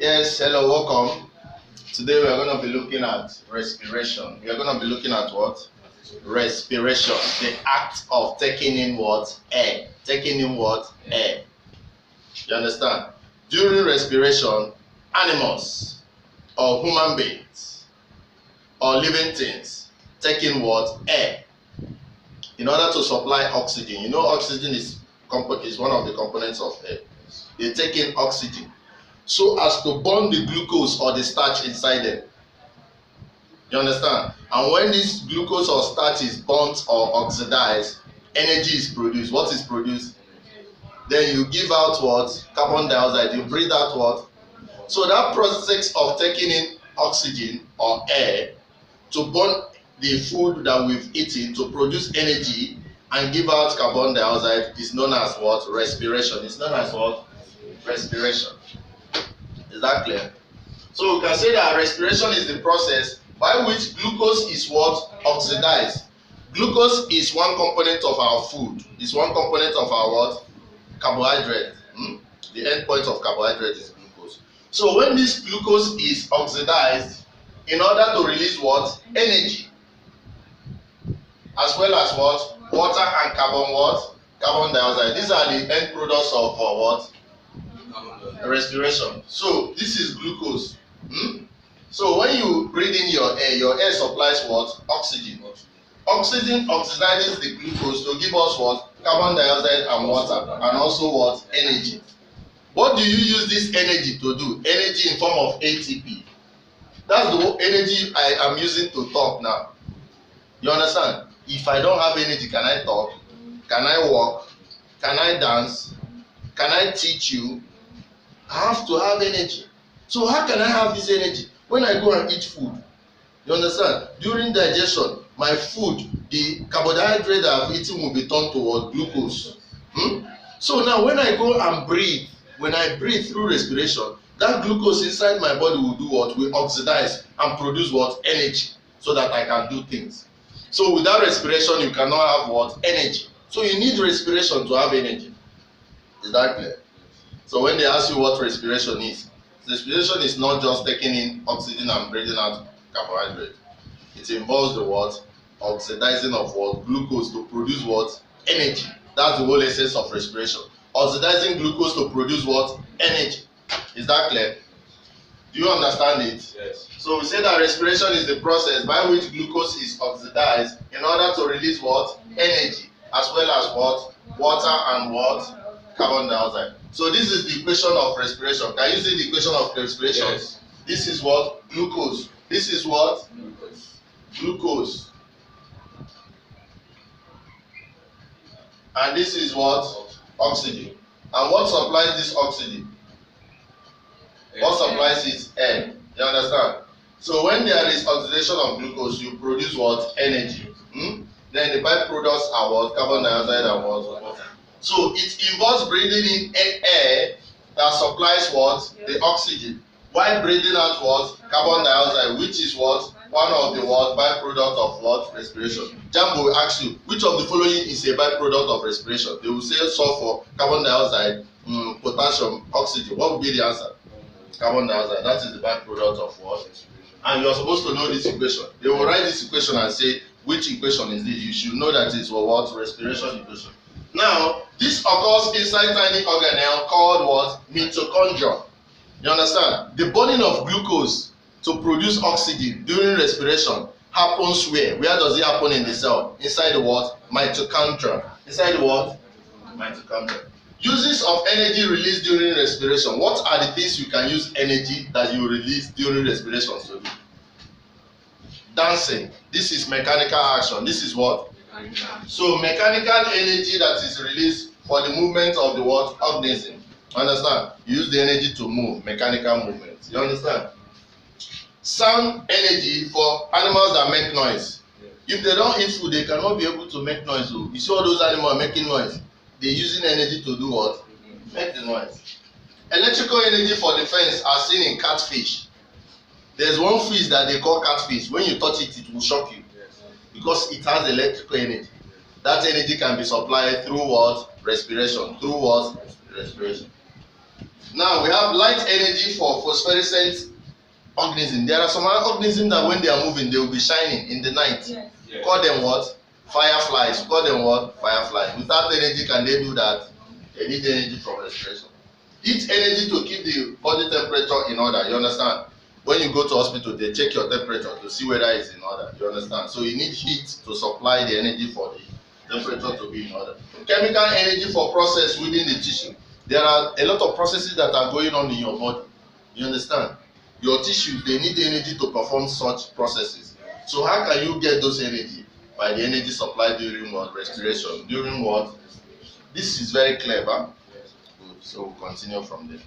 Yes, hello, welcome. Today we are going to be looking at respiration. We are going to be looking at what? Respiration. The act of taking in what? Air. Taking in what? Air. You understand? During respiration, animals or human beings or living things take in what? Air. In order to supply oxygen. You know oxygen is one of the components of air. They take in oxygen so as to burn the glucose or the starch inside them. You understand? And when this glucose or starch is burnt or oxidized, energy is produced. What is produced? Then you give out what? Carbon dioxide. You breathe out what? So that process of taking in oxygen or air to burn the food that we've eaten to produce energy and give out carbon dioxide is known as what? Respiration. It's known as what? Respiration. Is that clear? So we can say that respiration is the process by which glucose is what? Oxidized. Glucose is one component of our food. It's one component of our what? Carbohydrate. The end point of carbohydrate is glucose. So when this glucose is oxidized, in order to release what? Energy. As well as what? Water and carbon what? Carbon dioxide. These are the end products of what? Respiration. So this is glucose. So when you breathe in your air supplies what? Oxygen. Oxygen oxidizes the glucose to give us what? Carbon dioxide and water, and also what? Energy. What do you use this energy to do? Energy in form of ATP. That's the energy I am using to talk now. You understand? If I don't have energy, can I talk? Can I walk? Can I dance? Can I teach you? I have to have energy. So how can I have this energy? When I go and eat food, you understand? During digestion, my food, the carbohydrate that I've eaten will be turned toward glucose. So now when I go and breathe, when I breathe through respiration, that glucose inside my body will do what? Will oxidize and produce what? Energy, so that I can do things. So without respiration, you cannot have what? Energy. So you need respiration to have energy. Is that clear? So when they ask you what respiration is not just taking in oxygen and breathing out carbohydrate. It involves the what? Oxidizing of what? Glucose to produce what? Energy. That's the whole essence of respiration. Oxidizing glucose to produce what? Energy. Is that clear? Do you understand it? Yes. So we say that respiration is the process by which glucose is oxidized in order to release what? Energy, as well as what? Water and what? Carbon dioxide. So this is the equation of respiration. Can you see the equation of respiration? Yes. This is what? Glucose. This is what? Glucose. And this is what? Oxygen. And what supplies this oxygen? What supplies it? Air. You understand? So when there is oxidation of glucose, you produce what? Energy. Then the byproducts are what? Carbon dioxide and water. So it involves breathing in air that supplies what? The oxygen. While breathing out what? Carbon dioxide, which is what? One of the what? Byproduct of what? Respiration. Jambo will ask you, which of the following is a byproduct of respiration? They will say sulfur, carbon dioxide, potassium, oxygen. What will be the answer? Carbon dioxide. That is the byproduct of what? And you are supposed to know this equation. They will write this equation and say, which equation is this? You should know that it's what? Respiration equation. Now, this occurs inside tiny organelle called what? Mitochondria. You understand? The burning of glucose to produce oxygen during respiration happens where? Where does it happen in the cell? Inside the what? Mitochondria. Inside the what? Mitochondria. Uses of energy released during respiration. What are the things you can use energy that you release during respiration to do? Dancing. This is mechanical action. This is what? So mechanical energy that is released for the movement of the what? Organism. Understand? You use the energy to move. Mechanical movement. You understand? Sound energy for animals that make noise. If they don't eat food, they cannot be able to make noise. You see all those animals making noise. They're using energy to do what? Make the noise. Electrical energy for defense are seen in catfish. There's one fish that they call catfish. When you touch it, it will shock you. Because it has electrical energy. That energy can be supplied through what? Respiration. Through what? Respiration. Now we have light energy for phosphorescent organisms. There are some organisms that when they are moving, they will be shining in the night. Yes. Yes. Call them what? Fireflies. Call them what? Fireflies. Without energy, can they do that? They need energy from respiration. Heat energy to keep the body temperature in order. You understand? When you go to hospital, they check your temperature to see whether it's in order. You understand? So you need heat to supply the energy for the temperature to be in order. Chemical energy for process within the tissue. There are a lot of processes that are going on in your body. You understand? Your tissues, they need energy to perform such processes. So how can you get those energy? By the energy supply during what? Respiration. During what? This is very clever. Good. So we'll continue from there.